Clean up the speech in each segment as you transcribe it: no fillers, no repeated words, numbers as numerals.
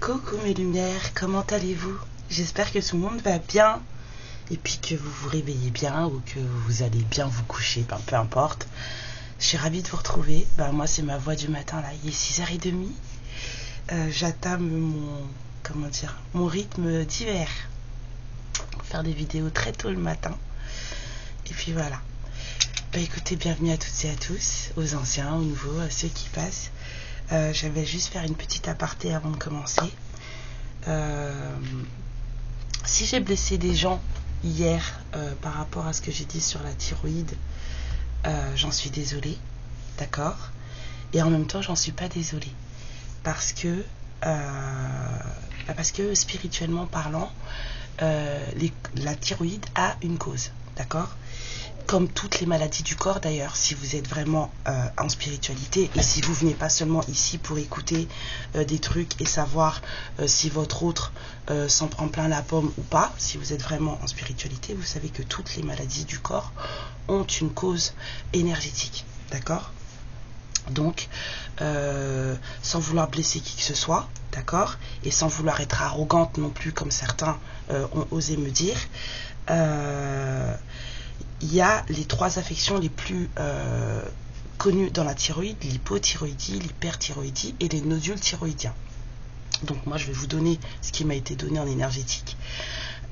Coucou mes lumières, comment allez-vous? J'espère que tout le monde va bien et puis que vous vous réveillez bien ou que vous allez bien vous coucher, peu importe. Je suis ravie de vous retrouver. Moi c'est ma voix du matin là, il est 6h30. J'attame mon rythme d'hiver. Faire des vidéos très tôt le matin. Et puis voilà. Écoutez, bienvenue à toutes et à tous, aux anciens, aux nouveaux, à ceux qui passent. J'avais juste faire une petite aparté avant de commencer. Si j'ai blessé des gens hier par rapport à ce que j'ai dit sur la thyroïde, j'en suis désolée, d'accord? Et en même temps, j'en suis pas désolée parce que spirituellement parlant, la thyroïde a une cause, d'accord? Comme toutes les maladies du corps d'ailleurs, si vous êtes vraiment en spiritualité et si vous venez pas seulement ici pour écouter des trucs et savoir si votre autre s'en prend plein la pomme ou pas, si vous êtes vraiment en spiritualité, vous savez que toutes les maladies du corps ont une cause énergétique, d'accord? Donc, sans vouloir blesser qui que ce soit, d'accord? Et sans vouloir être arrogante non plus comme certains ont osé me dire, il y a les 3 affections les plus connues dans la thyroïde, l'hypothyroïdie, l'hyperthyroïdie et les nodules thyroïdiens. Donc moi je vais vous donner ce qui m'a été donné en énergétique,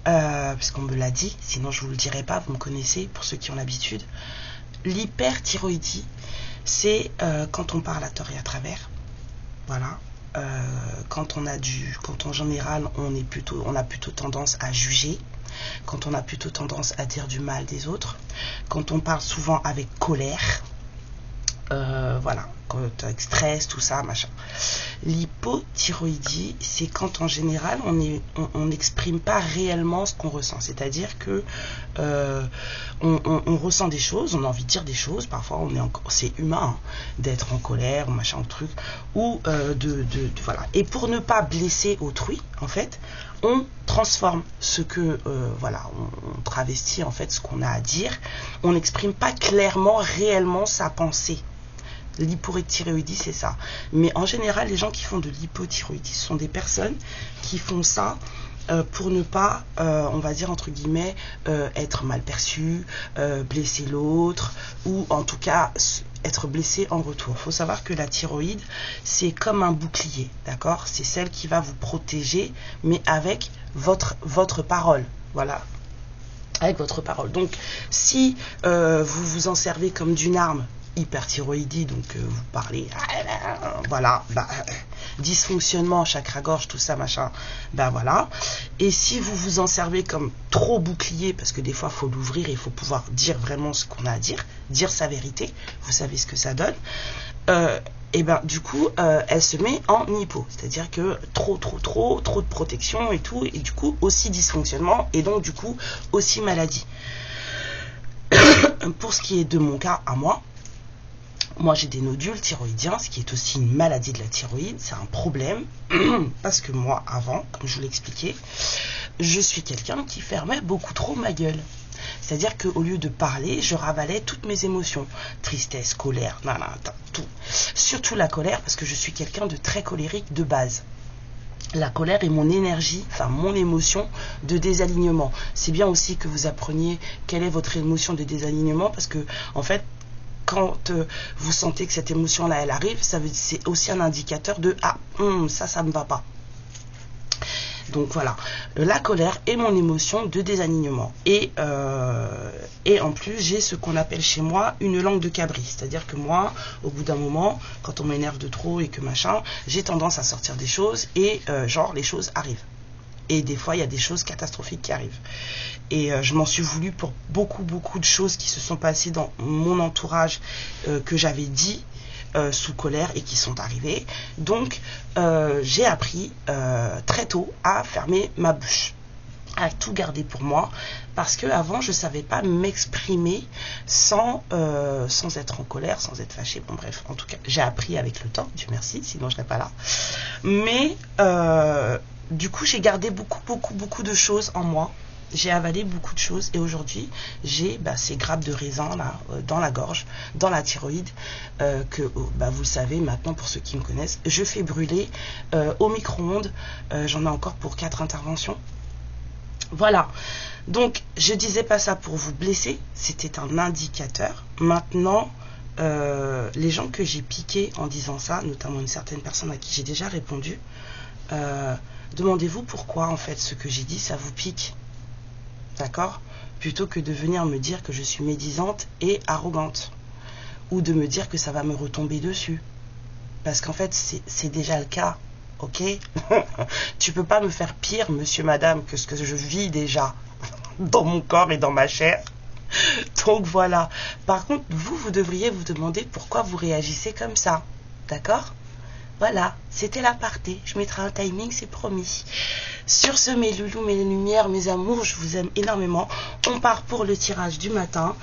parce qu'on me l'a dit, sinon je ne vous le dirai pas, vous me connaissez pour ceux qui ont l'habitude. L'hyperthyroïdie, c'est quand on parle à tort et à travers, voilà. Quand en général on a plutôt tendance à juger, quand on a plutôt tendance à dire du mal des autres, quand on parle souvent avec colère, voilà, avec stress, tout ça, machin. L'hypothyroïdie, c'est quand en général on n'exprime pas réellement ce qu'on ressent, c'est-à-dire que on ressent des choses, on a envie de dire des choses, parfois c'est humain hein, d'être en colère, machin, truc, ou voilà. Et pour ne pas blesser autrui, en fait, on transforme ce que, voilà, on travestit en fait ce qu'on a à dire, on n'exprime pas clairement, réellement sa pensée. L'hypothyroïdie, c'est ça. Mais en général, les gens qui font de l'hypothyroïdie, ce sont des personnes qui font ça pour ne pas, on va dire entre guillemets, être mal perçu, blesser l'autre, ou en tout cas être blessé en retour. Il faut savoir que la thyroïde, c'est comme un bouclier, d'accord? C'est celle qui va vous protéger, mais avec votre parole, voilà. Avec votre parole. Donc, si vous vous en servez comme d'une arme, hyperthyroïdie, donc vous parlez, voilà, dysfonctionnement, chakra-gorge, tout ça, machin, voilà. Et si vous vous en servez comme trop bouclier, parce que des fois, il faut l'ouvrir et il faut pouvoir dire vraiment ce qu'on a à dire sa vérité, vous savez ce que ça donne, et du coup, elle se met en hypo, c'est-à-dire que trop de protection et tout, et du coup, aussi dysfonctionnement, et donc, du coup, aussi maladie. Pour ce qui est de mon cas à moi, j'ai des nodules thyroïdiens, ce qui est aussi une maladie de la thyroïde, c'est un problème, parce que moi, avant, comme je vous l'expliquais, je suis quelqu'un qui fermait beaucoup trop ma gueule. C'est-à-dire qu'au lieu de parler, je ravalais toutes mes émotions, tristesse, colère, tout. Surtout la colère, parce que je suis quelqu'un de très colérique de base. La colère est mon énergie, enfin mon émotion de désalignement. C'est bien aussi que vous appreniez quelle est votre émotion de désalignement, parce que, en fait, quand vous sentez que cette émotion-là, elle arrive, c'est aussi un indicateur de « Ah, ça me va pas ». Donc voilà, la colère est mon émotion de désalignement. Et en plus, j'ai ce qu'on appelle chez moi une langue de cabri. C'est-à-dire que moi, au bout d'un moment, quand on m'énerve de trop et que machin, j'ai tendance à sortir des choses et les choses arrivent. Et des fois, il y a des choses catastrophiques qui arrivent. Et je m'en suis voulu pour beaucoup de choses qui se sont passées dans mon entourage que j'avais dit sous colère et qui sont arrivées. Donc, j'ai appris très tôt à fermer ma bouche, à tout garder pour moi, parce que avant je savais pas m'exprimer sans être en colère, sans être fâchée. Bon bref, en tout cas, j'ai appris avec le temps, Dieu merci, sinon je serais pas là. Mais du coup, j'ai gardé beaucoup de choses en moi. j'ai avalé beaucoup de choses et aujourd'hui j'ai ces grappes de raisin là dans la gorge, dans la thyroïde que vous le savez maintenant pour ceux qui me connaissent, je fais brûler au micro-ondes. J'en ai encore pour 4 interventions. Voilà, donc je disais pas ça pour vous blesser, c'était un indicateur. Maintenant les gens que j'ai piqués en disant ça, notamment une certaine personne à qui j'ai déjà répondu, demandez-vous pourquoi en fait ce que j'ai dit ça vous pique, d'accord, plutôt que de venir me dire que je suis médisante et arrogante ou de me dire que ça va me retomber dessus, parce qu'en fait c'est déjà le cas, ok. Tu peux pas me faire pire monsieur madame que ce que je vis déjà dans mon corps et dans ma chair. Donc voilà. Par contre vous devriez vous demander pourquoi vous réagissez comme ça, d'accord. Voilà, c'était l'aparté. Je mettrai un timing, c'est promis. Sur ce, mes loulous, mes lumières, mes amours, je vous aime énormément. On part pour le tirage du matin.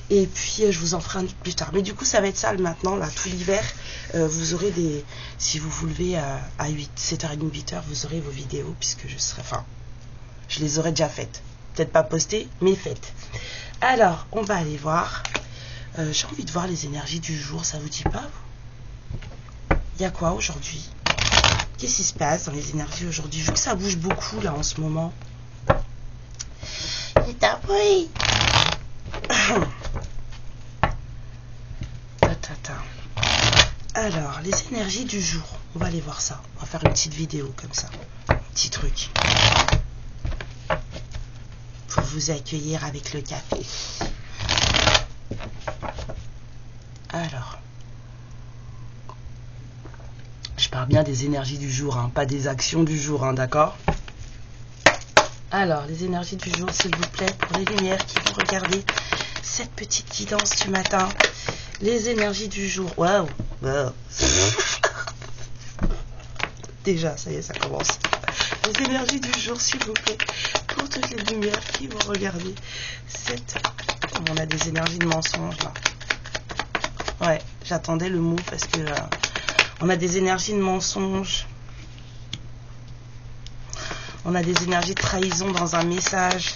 Et puis, je vous en ferai un autre plus tard. Mais du coup, ça va être ça maintenant, là, tout l'hiver. Vous aurez des... Si vous vous levez à 7h30, 8h, vous aurez vos vidéos, puisque je serai... Enfin, je les aurai déjà faites. Peut-être pas postées, mais faites. Alors, on va aller voir. J'ai envie de voir les énergies du jour, ça vous dit pas, vous? Il y a quoi aujourd'hui? Qu'est-ce qui se passe dans les énergies aujourd'hui? Vu que ça bouge beaucoup là en ce moment. C'est un bruit. Alors, les énergies du jour. On va aller voir ça. On va faire une petite vidéo comme ça. Un petit truc. Pour vous accueillir avec le café. Alors. Je parle bien des énergies du jour, hein, pas des actions du jour, hein, d'accord? Alors, les énergies du jour, s'il vous plaît, pour les lumières qui vont regarder cette petite guidance du matin. Les énergies du jour. Waouh! Wow. Déjà, ça y est, ça commence. Les énergies du jour, s'il vous plaît, pour toutes les lumières qui vont regarder cette... On a des énergies de mensonge, là. Ouais, j'attendais le mot parce que... on a des énergies de mensonge. On a des énergies de trahison dans un message.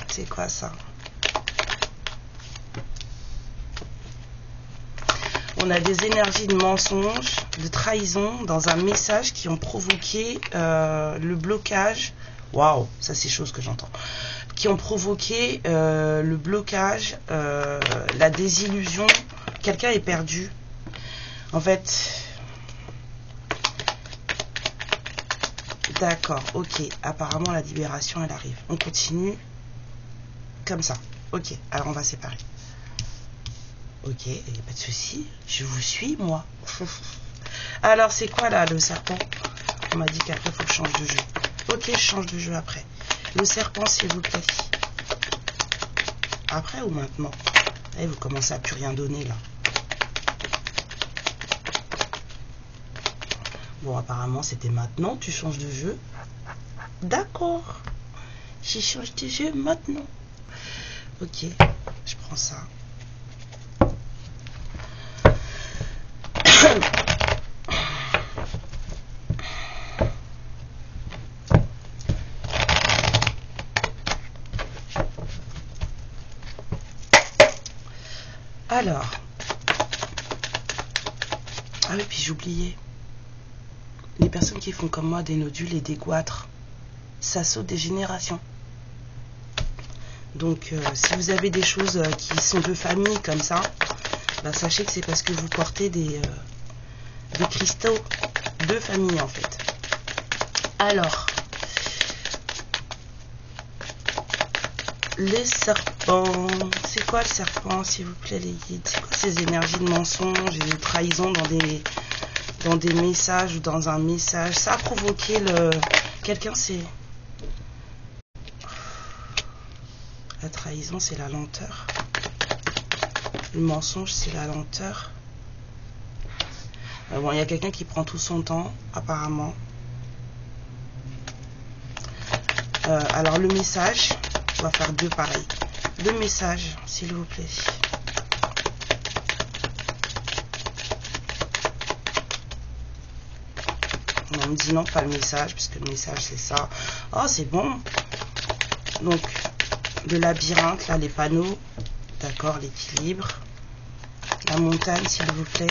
C'est quoi ça? On a des énergies de mensonge, de trahison dans un message qui ont provoqué le blocage. Waouh, ça c'est chose que j'entends. Qui ont provoqué le blocage, la désillusion. Quelqu'un est perdu. En fait, d'accord, ok. Apparemment, la libération, elle arrive. On continue comme ça. Ok, alors on va séparer. Ok, il n'y a pas de souci. Je vous suis, moi. Alors, c'est quoi là, le serpent? On m'a dit qu'après, il faut que je change de jeu. Ok, je change de jeu après. Le serpent, s'il vous plaît. Après ou maintenant? Eh, vous commencez à plus rien donner, là. Bon, apparemment, c'était maintenant. Tu changes de jeu. D'accord. Je change de jeu maintenant. Ok, je prends ça. Alors, ah oui, puis j'oubliais, les personnes qui font comme moi des nodules et des goitres, ça saute des générations. Donc, si vous avez des choses qui sont de famille comme ça, bah, sachez que c'est parce que vous portez des cristaux de famille en fait. Alors, les serpents, c'est quoi le serpent s'il vous plaît les guides? C'est quoi ces énergies de mensonge et de trahison dans des messages ou dans un message? Ça a provoqué le... Quelqu'un c'est... La trahison c'est la lenteur. Le mensonge c'est la lenteur. Bon, il y a quelqu'un qui prend tout son temps apparemment. Alors le message... On va faire deux pareils. Le message, s'il vous plaît. On me dit non, pas le message, puisque le message c'est ça. Oh, c'est bon. Donc, le labyrinthe, là, les panneaux. D'accord, l'équilibre. La montagne, s'il vous plaît.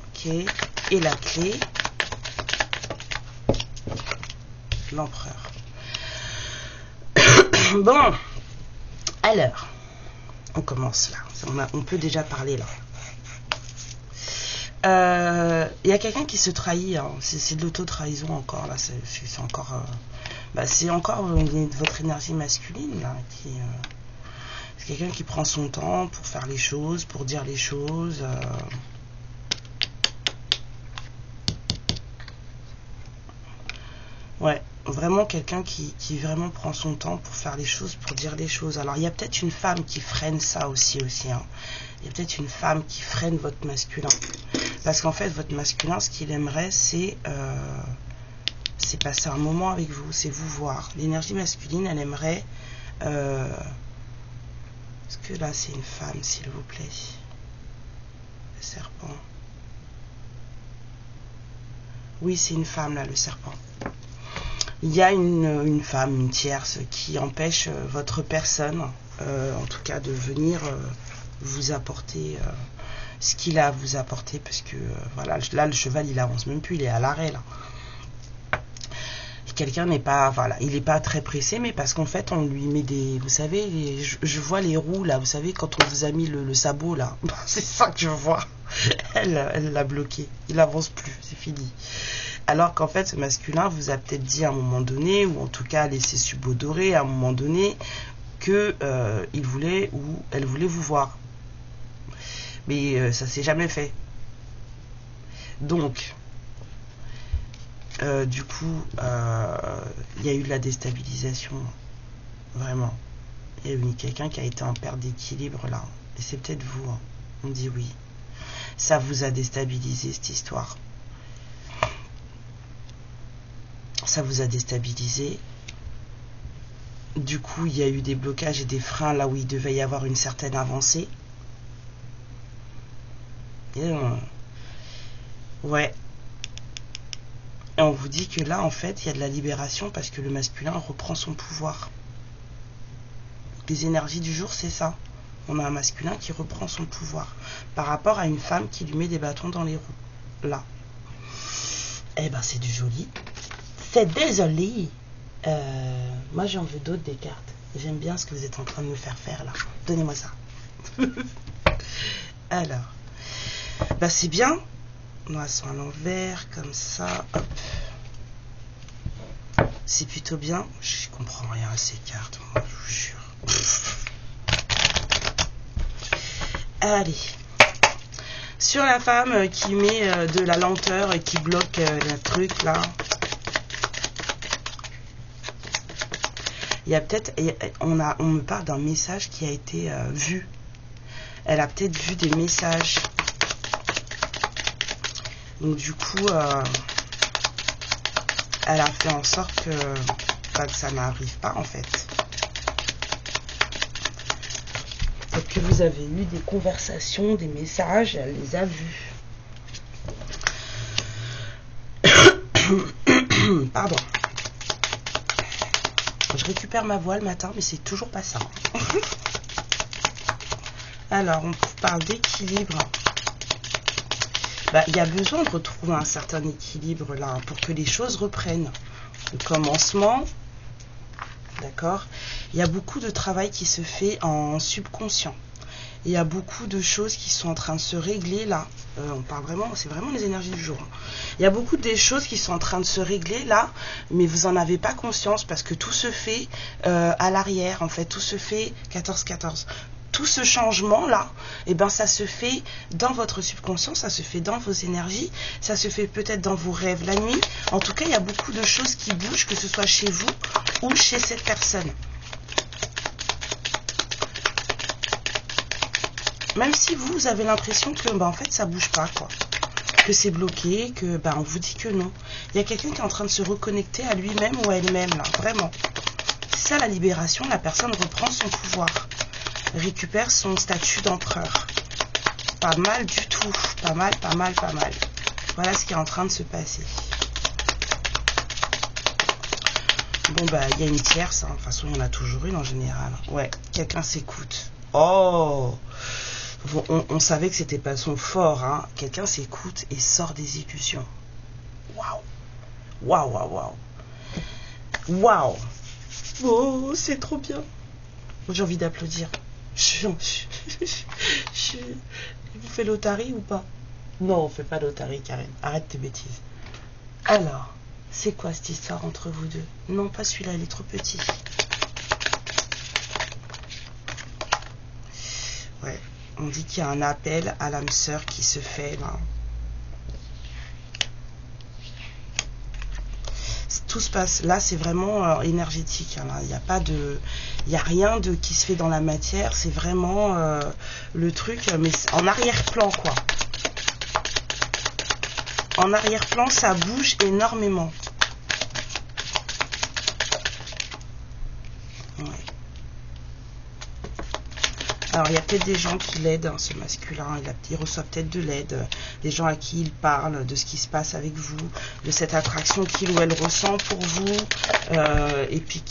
Ok. Et la clé. L'empereur. Bon. Alors, on commence là. On peut déjà parler là. Il y a quelqu'un qui se trahit, hein. C'est de l'auto-trahison encore là, c'est encore c'est encore votre énergie masculine là, c'est quelqu'un qui prend son temps pour faire les choses, pour dire les choses, ouais, vraiment quelqu'un qui vraiment prend son temps pour faire les choses, pour dire les choses. Alors il y a peut-être une femme qui freine ça aussi hein. Il y a peut-être une femme qui freine votre masculin. Parce qu'en fait, votre masculin, ce qu'il aimerait, c'est passer un moment avec vous, c'est vous voir. L'énergie masculine, elle aimerait... Est-ce que là, c'est une femme, s'il vous plaît? Le serpent. Oui, c'est une femme, là, le serpent. Il y a une femme, une tierce, qui empêche votre personne, en tout cas, de venir vous apporter... ce qu'il a à vous apporter, parce que voilà, là le cheval il avance même plus, il est à l'arrêt là. Quelqu'un n'est pas, voilà, il n'est pas très pressé, mais parce qu'en fait on lui met des, vous savez, je vois les roues là, vous savez quand on vous a mis le sabot là, c'est ça que je vois. Elle l'a bloqué, il avance plus, c'est fini. Alors qu'en fait ce masculin vous a peut-être dit à un moment donné, ou en tout cas laissé subodorer à un moment donné, que il voulait ou elle voulait vous voir. Mais ça s'est jamais fait. Donc, du coup, il y a eu de la déstabilisation. Vraiment. Il y a eu quelqu'un qui a été en perte d'équilibre là. Et c'est peut-être vous. Hein. On dit oui. Ça vous a déstabilisé cette histoire. Ça vous a déstabilisé. Du coup, il y a eu des blocages et des freins là où il devait y avoir une certaine avancée. Ouais. Et on vous dit que là, en fait, il y a de la libération parce que le masculin reprend son pouvoir. Les énergies du jour, c'est ça. On a un masculin qui reprend son pouvoir par rapport à une femme qui lui met des bâtons dans les roues. Là. Eh ben, c'est du joli. C'est désolé. Moi, j'en veux d'autres des cartes. J'aime bien ce que vous êtes en train de me faire là. Donnez-moi ça. Alors. Bah c'est bien. On sont à l'envers, comme ça. Hop. C'est plutôt bien. Je comprends rien à ces cartes, moi, je vous jure. Allez. Sur la femme qui met de la lenteur et qui bloque le truc là. Il y a peut-être... On me parle d'un message qui a été vu. Elle a peut-être vu des messages. Donc du coup, elle a fait en sorte que ça n'arrive pas en fait. Peut-être que vous avez eu des conversations, des messages, elle les a vus. Pardon. Je récupère ma voix le matin, mais c'est toujours pas ça. Alors, on parle d'équilibre. Il y a besoin de retrouver un certain équilibre là pour que les choses reprennent. Le commencement, d'accord. Il y a beaucoup de travail qui se fait en subconscient. Il y a beaucoup de choses qui sont en train de se régler là. On parle vraiment, c'est vraiment les énergies du jour. Il y a beaucoup de choses qui sont en train de se régler là, mais vous en avez pas conscience parce que tout se fait à l'arrière en fait. Tout se fait 14-14. Tout ce changement-là, eh ben, ça se fait dans votre subconscient, ça se fait dans vos énergies, ça se fait peut-être dans vos rêves la nuit. En tout cas, il y a beaucoup de choses qui bougent, que ce soit chez vous ou chez cette personne. Même si vous avez l'impression que, en fait, ça bouge pas, quoi. Que c'est bloqué, que, on vous dit que non. Il y a quelqu'un qui est en train de se reconnecter à lui-même ou à elle-même, là, vraiment. C'est ça la libération, la personne reprend son pouvoir. Récupère son statut d'empereur. pas mal du tout. Pas mal, pas mal, pas mal. Voilà ce qui est en train de se passer. Bon, bah, il y a une tierce. Hein. De toute façon, il y en a toujours une en général. Ouais, quelqu'un s'écoute. Oh, on savait que c'était pas son fort. Hein. Quelqu'un s'écoute et sort des illusions. Waouh. Waouh, waouh, waouh. Waouh. Oh, c'est trop bien. J'ai envie d'applaudir. Vous faites l'otarie ou pas? Non, on fait pas l'otarie, Karen. Arrête tes bêtises. Alors, c'est quoi cette histoire entre vous deux? Non, pas celui-là, il est trop petit. Ouais, on dit qu'il y a un appel à l'âme sœur qui se fait là. Tout se passe, là c'est vraiment énergétique, hein, il n'y a pas de, il n'y a rien de qui se fait dans la matière, c'est vraiment le truc, mais en arrière-plan quoi. En arrière-plan ça bouge énormément. Ouais. Alors il y a peut-être des gens qui l'aident, hein, ce masculin, il reçoit peut-être de l'aide, des gens à qui il parle, de ce qui se passe avec vous, de cette attraction qu'il ou elle ressent pour vous, et puis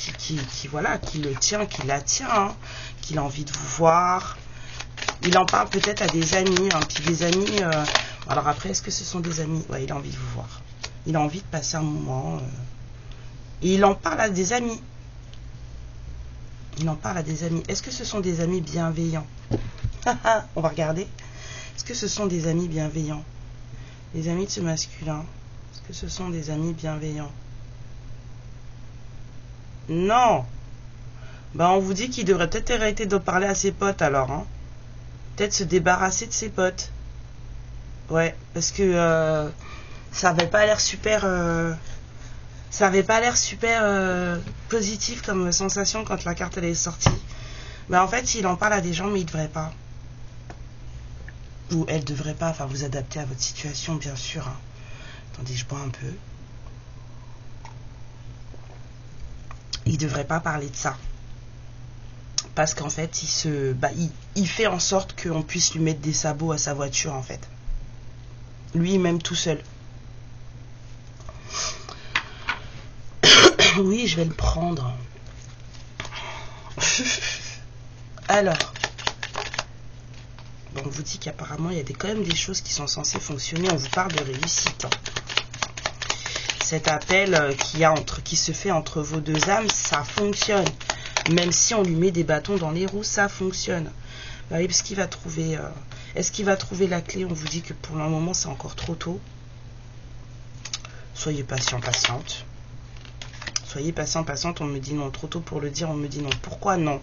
voilà, qui le tient, qui la tient, hein, qu'il a envie de vous voir. Il en parle peut-être à des amis, hein, puis des amis, alors après est-ce que ce sont des amis? Ouais, il a envie de vous voir, il a envie de passer un moment, et il en parle à des amis. Il en parle à des amis. Est-ce que ce sont des amis bienveillants? On va regarder. Est-ce que ce sont des amis bienveillants? Les amis de ce masculin. Est-ce que ce sont des amis bienveillants? Non. Ben, on vous dit qu'il devrait peut-être arrêter de parler à ses potes alors. Hein. Peut-être se débarrasser de ses potes. Ouais, parce que ça avait pas l'air super... ça avait pas l'air super positif comme sensation quand la carte elle est sortie. Mais en fait, il en parle à des gens, mais il devrait pas. Ou elle devrait pas, enfin vous adapter à votre situation, bien sûr. Hein. Attendez, je bois un peu. Il devrait pas parler de ça. Parce qu'en fait, il fait en sorte qu'on puisse lui mettre des sabots à sa voiture, en fait. Lui-même tout seul. Oui, je vais le prendre. Alors, bon, on vous dit qu'apparemment, il y a quand même des choses qui sont censées fonctionner. On vous parle de réussite. Cet appel qui se fait entre vos deux âmes, ça fonctionne. Même si on lui met des bâtons dans les roues, ça fonctionne. Bah oui, parce qu'il va trouver... est-ce qu'il va trouver la clé? On vous dit que pour le moment, c'est encore trop tôt. Soyez patient, patiente. Soyez patient, patiente, on me dit non. Trop tôt pour le dire, on me dit non. Pourquoi non?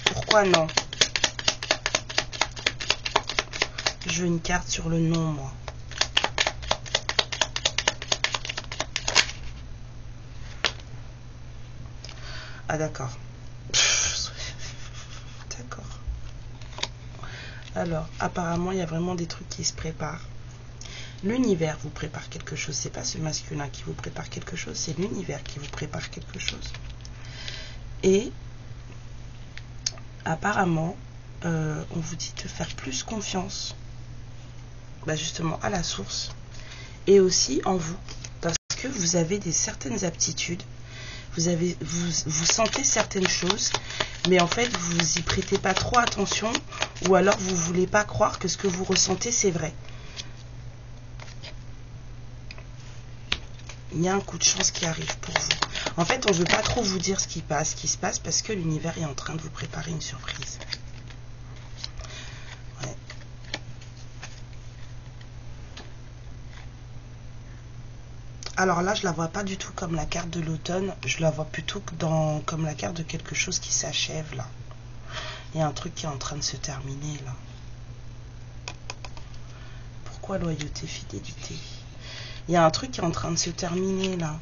Pourquoi non? Je veux une carte sur le non, moi. Ah, d'accord. D'accord. Alors, apparemment, il y a vraiment des trucs qui se préparent. L'univers vous prépare quelque chose. C'est pas ce masculin qui vous prépare quelque chose, c'est l'univers qui vous prépare quelque chose. Et apparemment, on vous dit de faire plus confiance, bah justement à la source, et aussi en vous, parce que vous avez certaines aptitudes, vous sentez certaines choses, mais en fait vous y prêtez pas trop attention, ou alors vous voulez pas croire que ce que vous ressentez c'est vrai. Il y a un coup de chance qui arrive pour vous. En fait, on ne veut pas trop vous dire ce qui se passe parce que l'univers est en train de vous préparer une surprise. Ouais. Alors là, je la vois pas du tout comme la carte de l'automne. Je la vois plutôt comme la carte de quelque chose qui s'achève là. Il y a un truc qui est en train de se terminer là. Pourquoi loyauté, fidélité ? Il y a un truc qui est en train de se terminer là.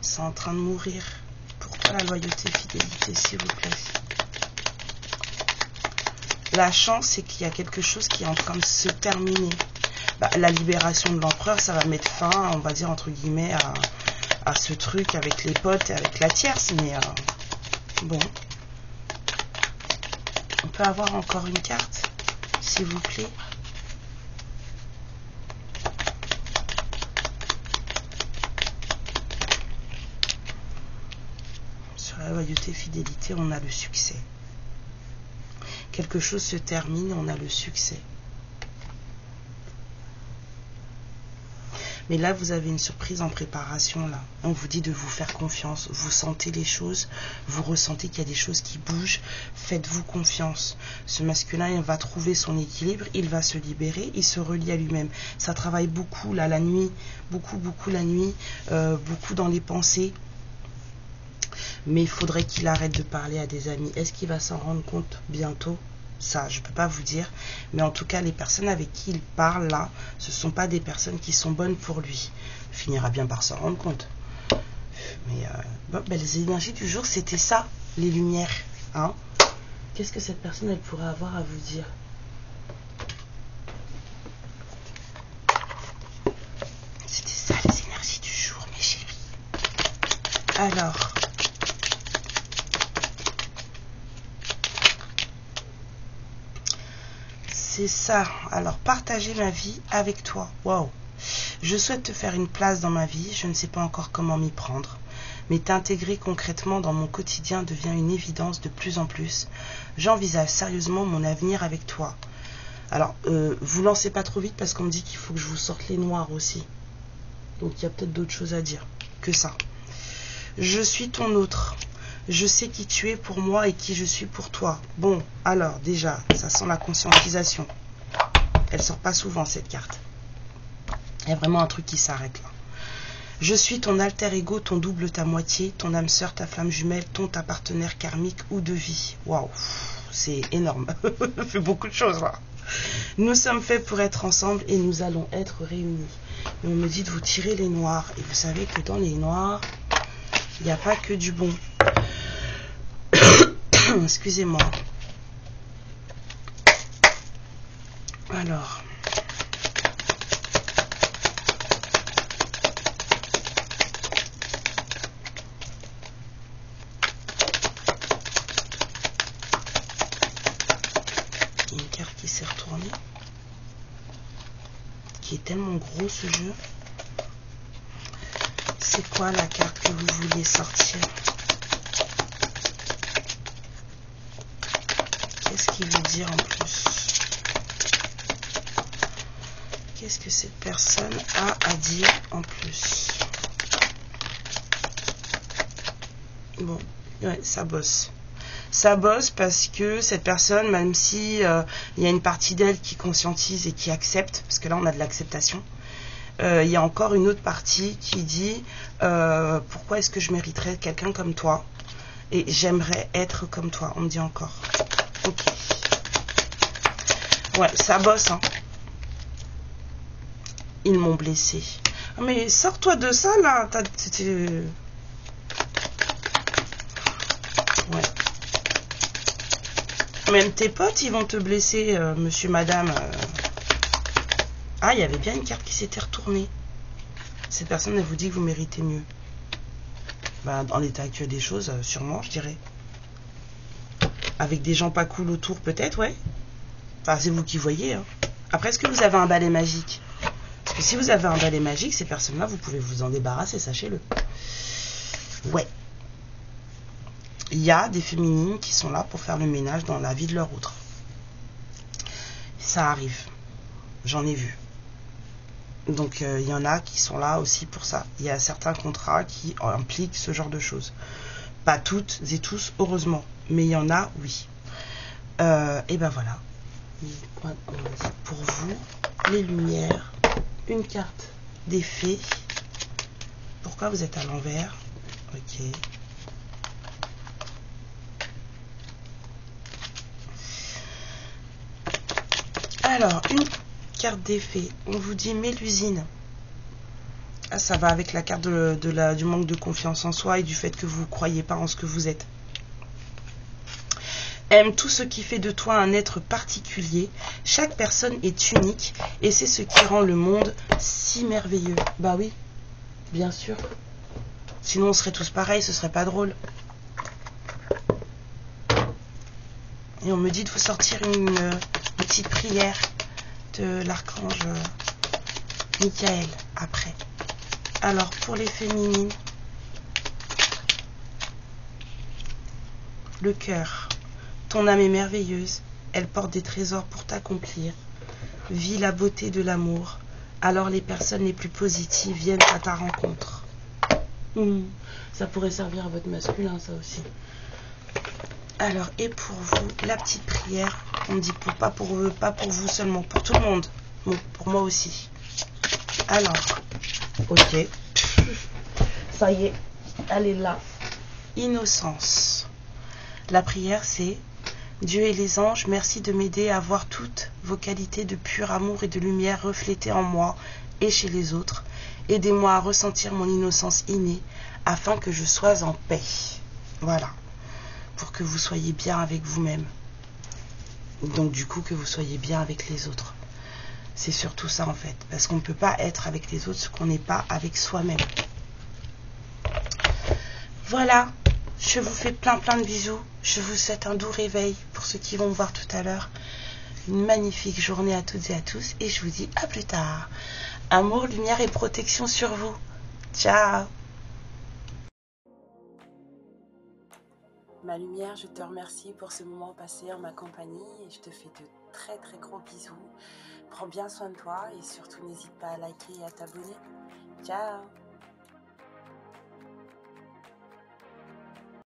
C'est en train de mourir. Pourquoi la loyauté, fidélité, s'il vous plaît? La chance, c'est qu'il y a quelque chose qui est en train de se terminer. Bah, la libération de l'empereur, ça va mettre fin, on va dire entre guillemets, à ce truc avec les potes et avec la tierce. Mais bon, On peut avoir encore une carte, s'il vous plaît. Sur la loyauté, fidélité, on a le succès. Quelque chose se termine, on a le succès. Mais là, vous avez une surprise en préparation, là. On vous dit de vous faire confiance. Vous sentez les choses, vous ressentez qu'il y a des choses qui bougent. Faites-vous confiance. Ce masculin, il va trouver son équilibre, il va se libérer, il se relie à lui-même. Ça travaille beaucoup, là, la nuit. Beaucoup la nuit. Beaucoup dans les pensées. Mais il faudrait qu'il arrête de parler à des amis. Est-ce qu'il va s'en rendre compte bientôt ? Ça, je ne peux pas vous dire. Mais en tout cas, les personnes avec qui il parle, là, ce ne sont pas des personnes qui sont bonnes pour lui. Il finira bien par s'en rendre compte. Mais bon, ben, les énergies du jour, c'était ça, les lumières. Hein. Qu'est-ce que cette personne, elle pourrait avoir à vous dire? C'était ça, les énergies du jour, mes chéris. Alors... c'est ça. Alors, partager ma vie avec toi. Waouh. Je souhaite te faire une place dans ma vie. Je ne sais pas encore comment m'y prendre. Mais t'intégrer concrètement dans mon quotidien devient une évidence de plus en plus. J'envisage sérieusement mon avenir avec toi. Alors, vous lancez pas trop vite parce qu'on me dit qu'il faut que je vous sorte les noirs aussi. Donc, il y a peut-être d'autres choses à dire que ça. Je suis ton autre. Je sais qui tu es pour moi et qui je suis pour toi. Bon, alors, déjà, ça sent la conscientisation. Elle sort pas souvent, cette carte. Il y a vraiment un truc qui s'arrête là. Je suis ton alter ego, ton double, ta moitié, ton âme sœur, ta flamme jumelle, ta partenaire karmique ou de vie. Waouh, c'est énorme. Ça fait beaucoup de choses là. Nous sommes faits pour être ensemble et nous allons être réunis. Mais on me dit de vous tirer les noirs. Et vous savez que dans les noirs, il n'y a pas que du bon. Excusez-moi. Alors. Il y a une carte qui s'est retournée. Qui est tellement gros ce jeu. C'est quoi la carte que vous vouliez sortir ? Qu'est-ce qu'il veut dire en plus? Qu'est-ce que cette personne a à dire en plus? Bon, ouais, ça bosse. Ça bosse parce que cette personne, même si il y a une partie d'elle qui conscientise et qui accepte, parce que là on a de l'acceptation, il y a encore une autre partie qui dit pourquoi est-ce que je mériterais quelqu'un comme toi et j'aimerais être comme toi. On me dit encore. Ok. Ouais, ça bosse, hein. Ils m'ont blessé. Mais sors-toi de ça, là. Ouais. Même tes potes, ils vont te blesser, monsieur, madame. Ah, il y avait bien une carte qui s'était retournée. Cette personne, elle vous dit que vous méritez mieux. Bah, dans l'état actuel des choses, sûrement, je dirais. Avec des gens pas cool autour, peut-être, ouais. Enfin, c'est vous qui voyez. Hein. Après, est-ce que vous avez un balai magique? Parce que si vous avez un balai magique, ces personnes-là, vous pouvez vous en débarrasser, sachez-le. Ouais. Il y a des féminines qui sont là pour faire le ménage dans la vie de leur autre. Ça arrive. J'en ai vu. Donc, il y en a qui sont là aussi pour ça. Il y a certains contrats qui impliquent ce genre de choses. Pas toutes et tous, heureusement. Mais il y en a, oui. Et ben voilà. Pour vous, les lumières, une carte des fées. Pourquoi vous êtes à l'envers? Ok. Alors, une carte des fées. On vous dit Mélusine. Ah, ça va avec la carte du manque de confiance en soi et du fait que vous ne croyez pas en ce que vous êtes. Aime tout ce qui fait de toi un être particulier. Chaque personne est unique et c'est ce qui rend le monde si merveilleux. Bah oui, bien sûr. Sinon on serait tous pareils, ce serait pas drôle. Et on me dit de vous sortir une petite prière de l'archange Michael après. Alors, pour les féminines, le cœur. Ton âme est merveilleuse, elle porte des trésors pour t'accomplir. Vis la beauté de l'amour, alors les personnes les plus positives viennent à ta rencontre. Ça pourrait servir à votre masculin, ça aussi. Alors, et pour vous, la petite prière, on dit pas pour vous seulement, pour tout le monde. Bon, pour moi aussi. Alors, ok. Ça y est, elle est là. Innocence. La prière, c'est: Dieu et les anges, merci de m'aider à voir toutes vos qualités de pur amour et de lumière reflétées en moi et chez les autres. Aidez-moi à ressentir mon innocence innée afin que je sois en paix. Voilà. Pour que vous soyez bien avec vous-même. Donc du coup, que vous soyez bien avec les autres. C'est surtout ça en fait. Parce qu'on ne peut pas être avec les autres ce qu'on n'est pas avec soi-même. Voilà. Je vous fais plein de bisous. Je vous souhaite un doux réveil pour ceux qui vont me voir tout à l'heure. Une magnifique journée à toutes et à tous. Et je vous dis à plus tard. Amour, lumière et protection sur vous. Ciao. Ma lumière, je te remercie pour ce moment passé en ma compagnie. Et je te fais de très gros bisous. Prends bien soin de toi et surtout n'hésite pas à liker et à t'abonner. Ciao.